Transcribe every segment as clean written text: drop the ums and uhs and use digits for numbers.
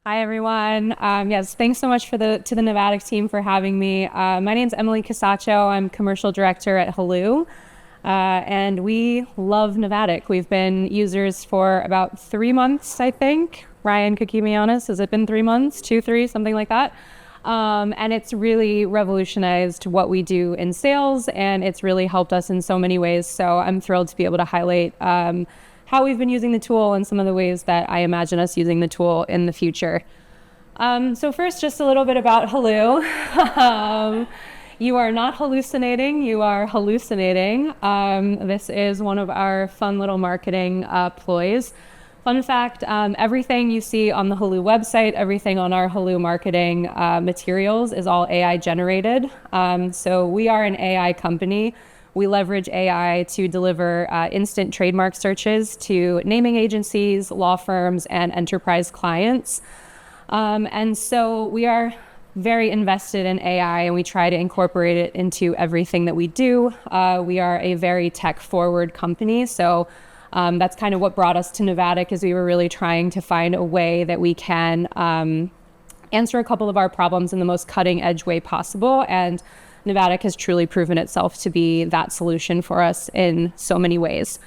Hi, everyone. Yes, thanks so much to the Navattic team for having me. My name's Emily Casaccio. I'm commercial director at Haloo, and we love Navattic. We've been users for about 3 months, I think. Ryan could keep me honest. Has it been 3 months? 2, 3, something like that. And it's really revolutionized what we do in sales, and it's really helped us in so many ways. So I'm thrilled to be able to highlight how we've been using the tool and some of the ways that I imagine us using the tool in the future. So first, just a little bit about Haloo. You are not hallucinating, you are hallucinating. This is one of our fun little marketing ploys. Fun fact, everything you see on the Haloo website, everything on our Haloo marketing materials is all AI generated. So we are an AI company. We leverage AI to deliver instant trademark searches to naming agencies, law firms, and enterprise clients. And so we are very invested in AI, and we try to incorporate it into everything that we do. We are a very tech-forward company, so that's kind of what brought us to Navattic, is we were really trying to find a way that we can answer a couple of our problems in the most cutting-edge way possible, and Navattic has truly proven itself to be that solution for us in so many ways.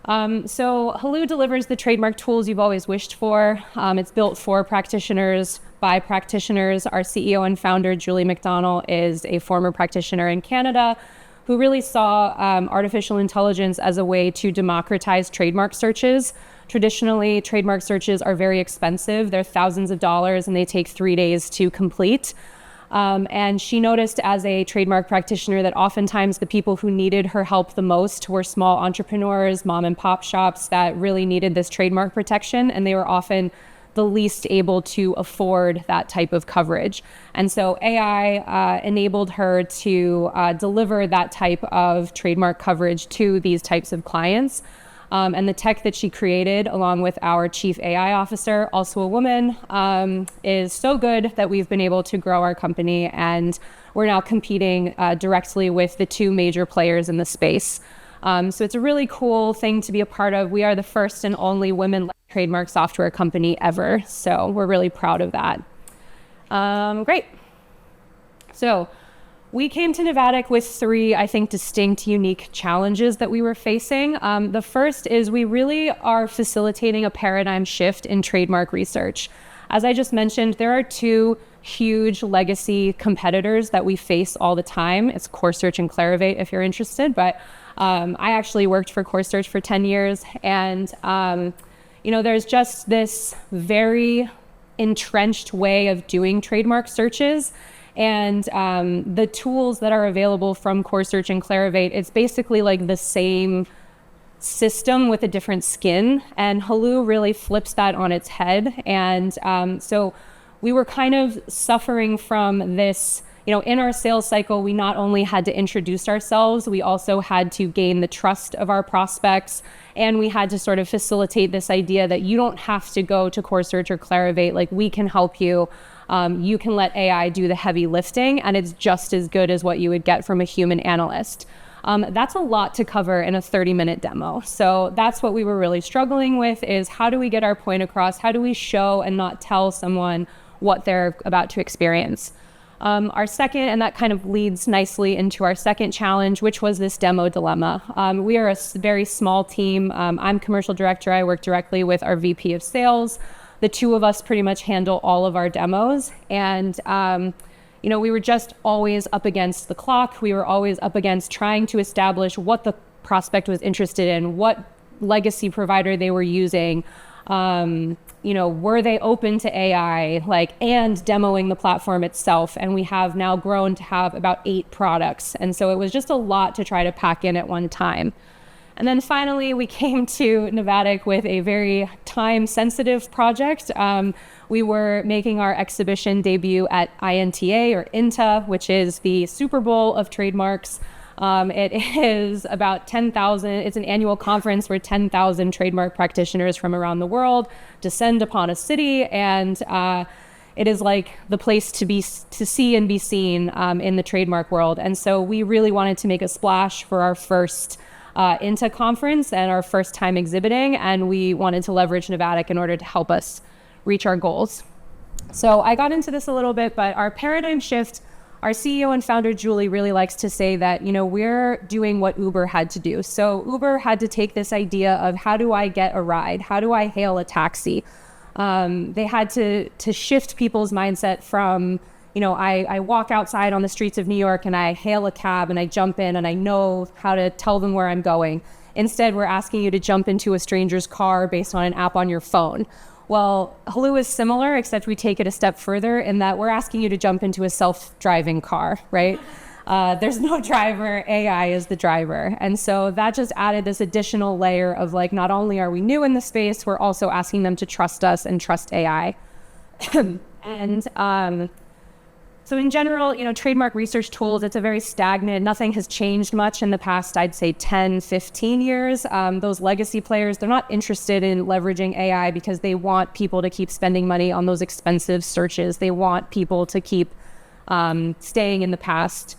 So Haloo delivers the trademark tools you've always wished for. It's built for practitioners, by practitioners. Our CEO and founder, Julie McDonnell, is a former practitioner in Canada who really saw artificial intelligence as a way to democratize trademark searches. Traditionally, trademark searches are very expensive. They're thousands of dollars and they take 3 days to complete. And she noticed as a trademark practitioner that oftentimes the people who needed her help the most were small entrepreneurs, mom and pop shops that really needed this trademark protection, and they were often the least able to afford that type of coverage. And so AI enabled her to deliver that type of trademark coverage to these types of clients. And the tech that she created, along with our chief AI officer, also a woman, is so good that we've been able to grow our company, and we're now competing directly with the two major players in the space. So it's a really cool thing to be a part of. We are the first and only women-led trademark software company ever, so we're really proud of that. Great. So we came to Navattic with 3, I think, distinct, unique challenges that we were facing. The first is we really are facilitating a paradigm shift in trademark research. As I just mentioned, there are 2 huge legacy competitors that we face all the time. It's CoreSearch and Clarivate, if you're interested, but I actually worked for CoreSearch for 10 years, and there's just this very entrenched way of doing trademark searches. And the tools that are available from CoreSearch and Clarivate, it's basically like the same system with a different skin. And Haloo really flips that on its head. And so we were kind of suffering from this, in our sales cycle, we not only had to introduce ourselves, we also had to gain the trust of our prospects. And we had to sort of facilitate this idea that you don't have to go to CoreSearch or Clarivate, like we can help you. You can let AI do the heavy lifting, and it's just as good as what you would get from a human analyst. That's a lot to cover in a 30-minute demo. So that's what we were really struggling with, is how do we get our point across? How do we show and not tell someone what they're about to experience? Our second, and that kind of leads nicely into our second challenge, which was this demo dilemma. We are a very small team. I'm commercial director. I work directly with our VP of sales. The 2 of us pretty much handle all of our demos. And, we were just always up against the clock. We were always up against trying to establish what the prospect was interested in, what legacy provider they were using. Were they open to AI, and demoing the platform itself. And we have now grown to have about 8 products. And so it was just a lot to try to pack in at one time. And then finally, we came to Navattic with a very time-sensitive project. We were making our exhibition debut at INTA, or INTA, which is the Super Bowl of trademarks. It is about 10,000. It's an annual conference where 10,000 trademark practitioners from around the world descend upon a city, and it is like the place to see and be seen in the trademark world. And so we really wanted to make a splash for our first INTA conference and our first time exhibiting, and we wanted to leverage Navattic in order to help us reach our goals. So I got into this a little bit, but our paradigm shift, our CEO and founder, Julie, really likes to say that, we're doing what Uber had to do. So Uber had to take this idea of how do I get a ride? How do I hail a taxi? They had to shift people's mindset from, I walk outside on the streets of New York and I hail a cab and I jump in and I know how to tell them where I'm going. Instead, we're asking you to jump into a stranger's car based on an app on your phone. Well, Haloo is similar, except we take it a step further in that we're asking you to jump into a self-driving car, right? There's no driver, AI is the driver. And so that just added this additional layer of not only are we new in the space, we're also asking them to trust us and trust AI. And so in general, trademark research tools, it's a very stagnant, nothing has changed much in the past, I'd say 10, 15 years. Those legacy players, they're not interested in leveraging AI because they want people to keep spending money on those expensive searches. They want people to keep staying in the past.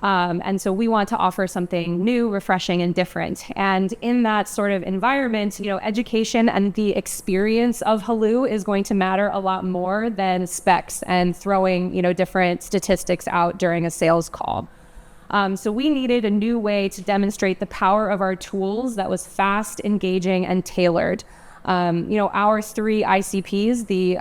And so we want to offer something new, refreshing, and different. And in that sort of environment, education and the experience of Haloo is going to matter a lot more than specs and throwing, different statistics out during a sales call. So we needed a new way to demonstrate the power of our tools that was fast, engaging, and tailored. Our three ICPs, the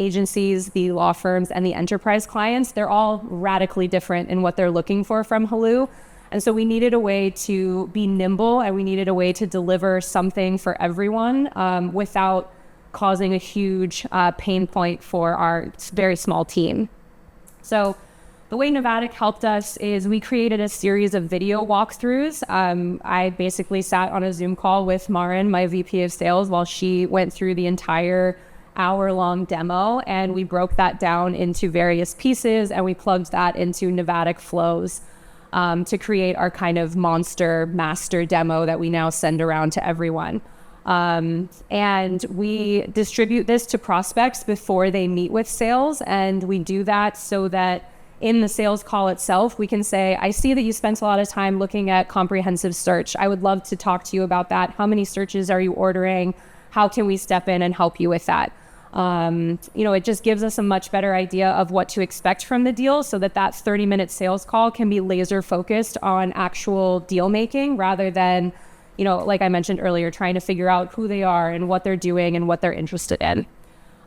agencies, the law firms, and the enterprise clients, they're all radically different in what they're looking for from Haloo. And so we needed a way to be nimble and we needed a way to deliver something for everyone without causing a huge pain point for our very small team. So the way Navattic helped us is we created a series of video walkthroughs. I basically sat on a Zoom call with Marin, my VP of sales, while she went through the entire hour-long demo, and we broke that down into various pieces, and we plugged that into Navattic flows to create our kind of monster master demo that we now send around to everyone. And we distribute this to prospects before they meet with sales, and we do that so that in the sales call itself, we can say, I see that you spent a lot of time looking at comprehensive search. I would love to talk to you about that. How many searches are you ordering? How can we step in and help you with that? It just gives us a much better idea of what to expect from the deal so that 30-minute sales call can be laser focused on actual deal making rather than, like I mentioned earlier, trying to figure out who they are and what they're doing and what they're interested in.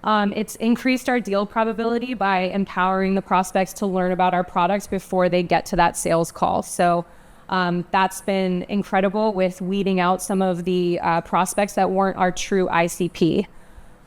It's increased our deal probability by empowering the prospects to learn about our products before they get to that sales call. So that's been incredible with weeding out some of the prospects that weren't our true ICP.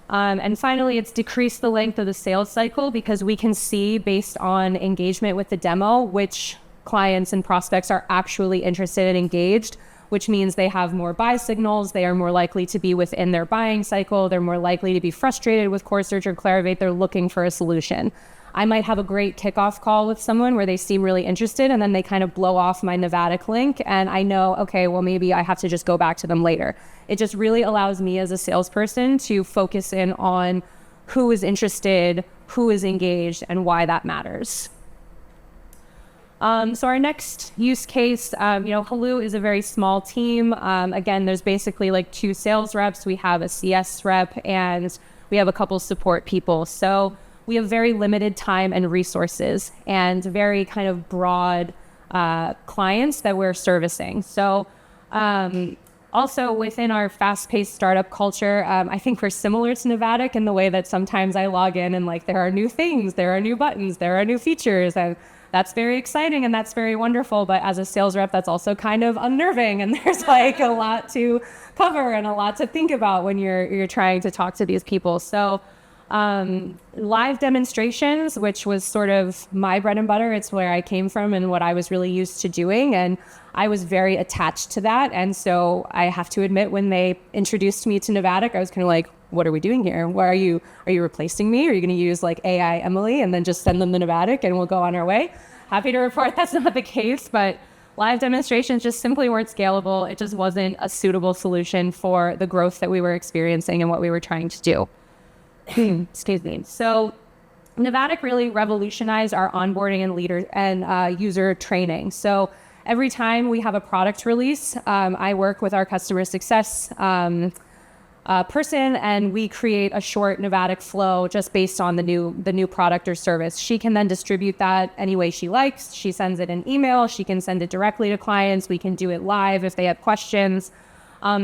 And finally, it's decreased the length of the sales cycle because we can see based on engagement with the demo which clients and prospects are actually interested and engaged, which means they have more buy signals, they are more likely to be within their buying cycle, they're more likely to be frustrated with Core Search or Clarivate, they're looking for a solution. I might have a great kickoff call with someone where they seem really interested and then they kind of blow off my Navattic link and I know, okay, well maybe I have to just go back to them later. It just really allows me as a salesperson to focus in on who is interested, who is engaged, and why that matters. So our next use case, Haloo is a very small team. Again, there's basically 2 sales reps. We have a CS rep and we have a couple support people. So we have very limited time and resources and very kind of broad clients that we're servicing. So also within our fast-paced startup culture, I think we're similar to Navattic in the way that sometimes I log in and there are new things, there are new buttons, there are new features, and that's very exciting and that's very wonderful. But as a sales rep, that's also kind of unnerving. And there's a lot to cover and a lot to think about when you're trying to talk to these people. So live demonstrations, which was sort of my bread and butter. It's where I came from and what I was really used to doing. And I was very attached to that. And so I have to admit, when they introduced me to Navattic, I was kind of like, what are we doing here? Why are you replacing me? Are you going to use AI Emily and then just send them the Navattic and we'll go on our way? Happy to report that's not the case, but live demonstrations just simply weren't scalable. It just wasn't a suitable solution for the growth that we were experiencing and what we were trying to do. Excuse me. So Navattic really revolutionized our onboarding and leader and user training. So every time we have a product release, I work with our customer success person, and we create a short Navattic flow just based on the new product or service. She can then distribute that any way she likes. She sends it in email. She can send it directly to clients. We can do it live if they have questions.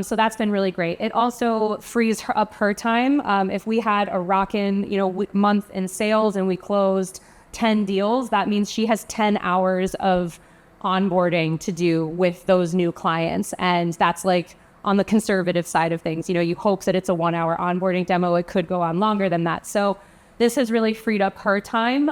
So that's been really great. It also frees up her time. If we had a rockin', month in sales and we closed 10 deals, that means she has 10 hours of onboarding to do with those new clients. And that's like on the conservative side of things. You hope that it's a 1 hour onboarding demo. It could go on longer than that. So this has really freed up her time.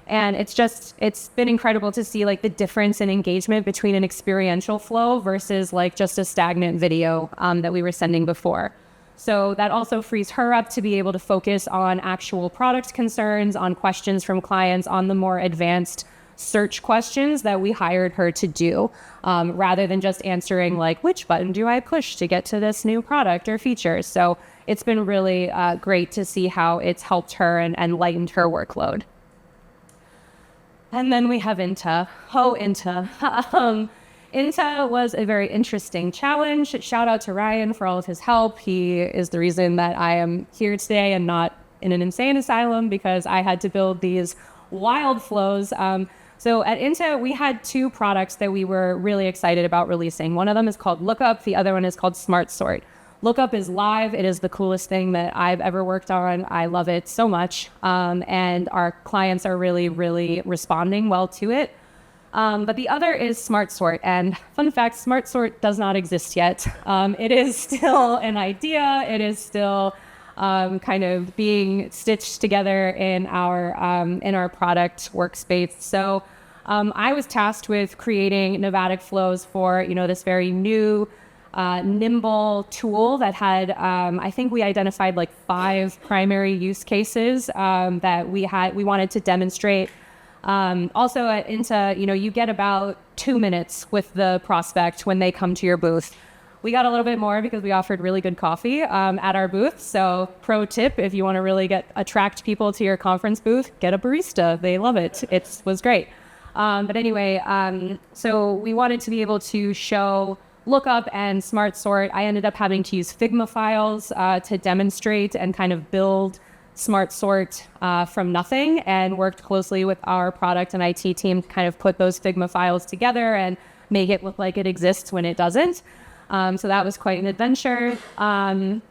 And it's been incredible to see like the difference in engagement between an experiential flow versus like just a stagnant video that we were sending before. So that also frees her up to be able to focus on actual product concerns, on questions from clients, on the more advanced search questions that we hired her to do, rather than just answering like, which button do I push to get to this new product or feature? So it's been really great to see how it's helped her and lightened her workload. And then we have INTA. INTA. INTA was a very interesting challenge. Shout out to Ryan for all of his help. He is the reason that I am here today and not in an insane asylum, because I had to build these wild flows. So at INTA, we had two products that we were really excited about releasing. One of them is called Lookup. The other one is called Smart Sort. Lookup is live. It is the coolest thing that I've ever worked on. I love it so much. And our clients are really, really responding well to it. But the other is Smart Sort. And fun fact, Smart Sort does not exist yet. It is still an idea. It is still kind of being stitched together in our product workspace. So I was tasked with creating Navattic flows for this very new nimble tool that had I think we identified like 5 primary use cases that we wanted to demonstrate. Also at INTA, you get about 2 minutes with the prospect when they come to your booth. We got a little bit more because we offered really good coffee at our booth. So pro tip, if you want to really attract people to your conference booth, get a barista. They love it. It was great. But anyway, so we wanted to be able to show Lookup and Smart Sort. I ended up having to use Figma files to demonstrate and kind of build Smart Sort from nothing, and worked closely with our product and IT team to kind of put those Figma files together and make it look like it exists when it doesn't. So that was quite an adventure. And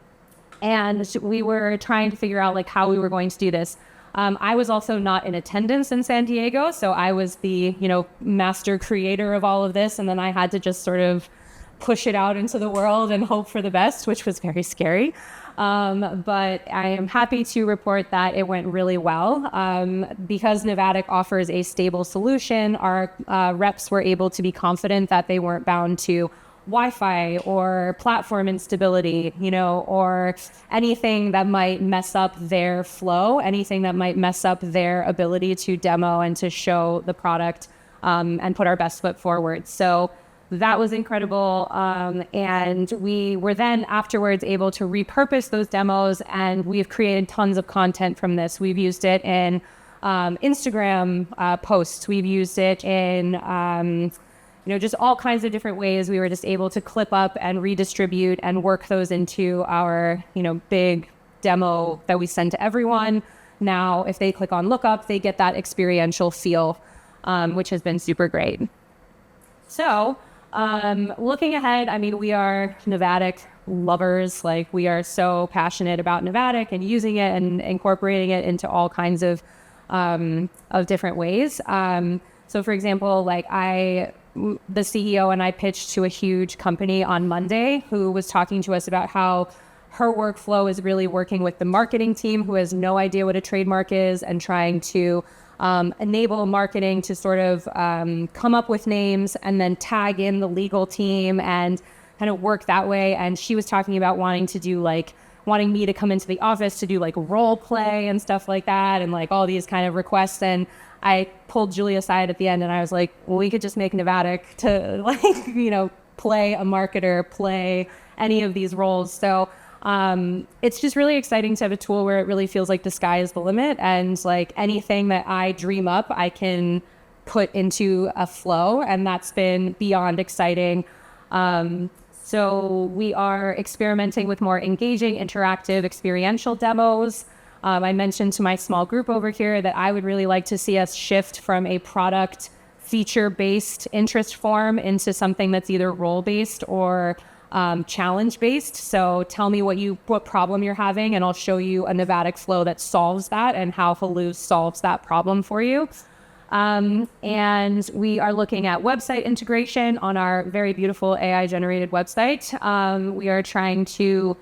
we were trying to figure out like how we were going to do this. I was also not in attendance in San Diego, so I was the, master creator of all of this. And then I had to just sort of push it out into the world and hope for the best, which was very scary. But I am happy to report that it went really well. Because Navattic offers a stable solution, our reps were able to be confident that they weren't bound to Wi-Fi or platform instability, or anything that might mess up their flow, anything that might mess up their ability to demo and to show the product and put our best foot forward. So that was incredible. And we were then afterwards able to repurpose those demos, and we've created tons of content from this. We've used it in Instagram posts. We've used it in just all kinds of different ways. We were just able to clip up and redistribute and work those into our, big demo that we send to everyone. Now, if they click on Lookup, they get that experiential feel, which has been super great. So, looking ahead, we are Navattic lovers. Like, we are so passionate about Navattic and using it and incorporating it into all kinds of different ways. So for example, the CEO and I pitched to a huge company on Monday who was talking to us about how her workflow is really working with the marketing team, who has no idea what a trademark is, and trying to enable marketing to sort of come up with names and then tag in the legal team and kind of work that way. And she was talking about wanting me to come into the office to do role play and stuff like that, and all these kind of requests. And I pulled Julie aside at the end and I was like, well, we could just make Navattic to play a marketer, play any of these roles. So it's just really exciting to have a tool where it really feels like the sky is the limit, and anything that I dream up, I can put into a flow, and that's been beyond exciting. So we are experimenting with more engaging, interactive, experiential demos. I mentioned to my small group over here that I would really like to see us shift from a product feature-based interest form into something that's either role-based or challenge-based. So tell me what problem you're having, and I'll show you a Navattic flow that solves that and how Haloo solves that problem for you. And we are looking at website integration on our very beautiful AI-generated website. We are trying to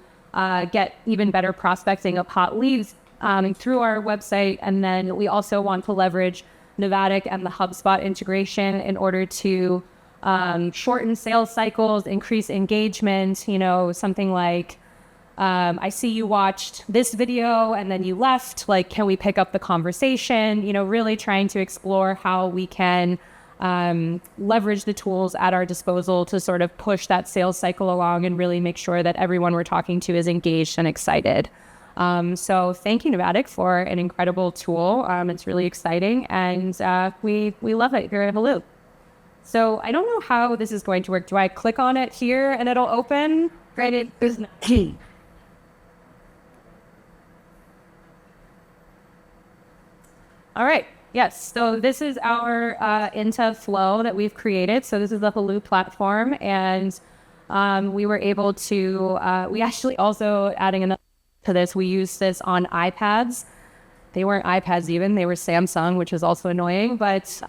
get even better prospecting of hot leads through our website. And then we also want to leverage Navattic and the HubSpot integration in order to shorten sales cycles, increase engagement, something like, I see you watched this video and then you left, like, can we pick up the conversation? Really trying to explore how we can leverage the tools at our disposal to sort of push that sales cycle along and really make sure that everyone we're talking to is engaged and excited. So thank you, Navattic, for an incredible tool. It's really exciting, and we love it here at Haloo. So I don't know how this is going to work. Do I click on it here and it'll open? Right, it is not. All right. Yes. So this is our INTA flow that we've created. So this is the Haloo platform, and we were able to. We actually also adding another to this. We used this on iPads. They weren't iPads even. They were Samsung, which is also annoying. But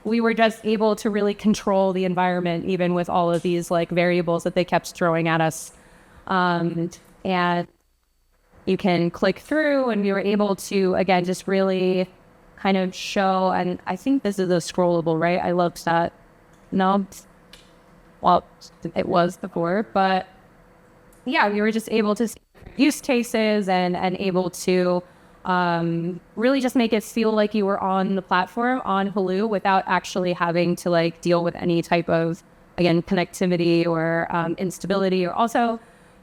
we were just able to really control the environment, even with all of these like variables that they kept throwing at us. And you can click through, and we were able to, again, just really kind of show, and I think this is a scrollable, right? I loved that. No, well, it was before, but yeah, we were just able to see use cases and able to really just make it feel like you were on the platform on Haloo without actually having to like deal with any type of, again, connectivity or instability, or also,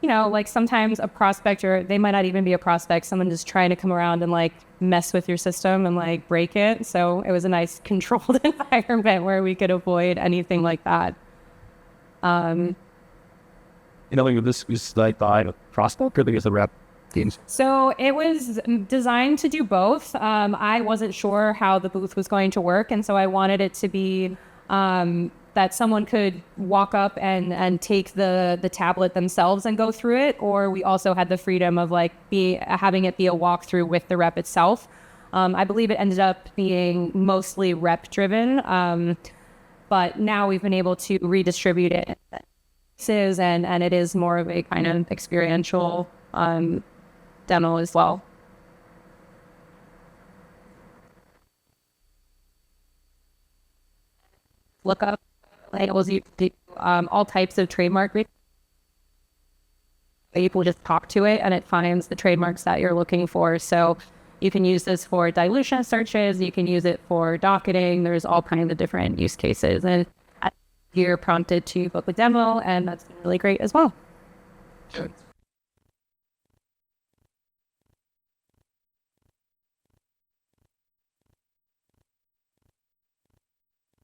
like sometimes a prospect, or they might not even be a prospect, someone just trying to come around and like mess with your system and like break it. So it was a nice controlled environment where we could avoid anything like that. This was like the prospect or the rep teams? So it was designed to do both. I wasn't sure how the booth was going to work, and so I wanted it to be that someone could walk up and take the tablet themselves and go through it, or we also had the freedom of like having it be a walkthrough with the rep itself. I believe it ended up being mostly rep driven, but now we've been able to redistribute it, and it is more of a kind of experiential demo as well. Look up labels, you do all types of trademark. People just talk to it and it finds the trademarks that you're looking for. So you can use this for dilution searches, you can use it for docketing. There's all kinds of different use cases, and you're prompted to book a demo, and that's been really great as well. Good.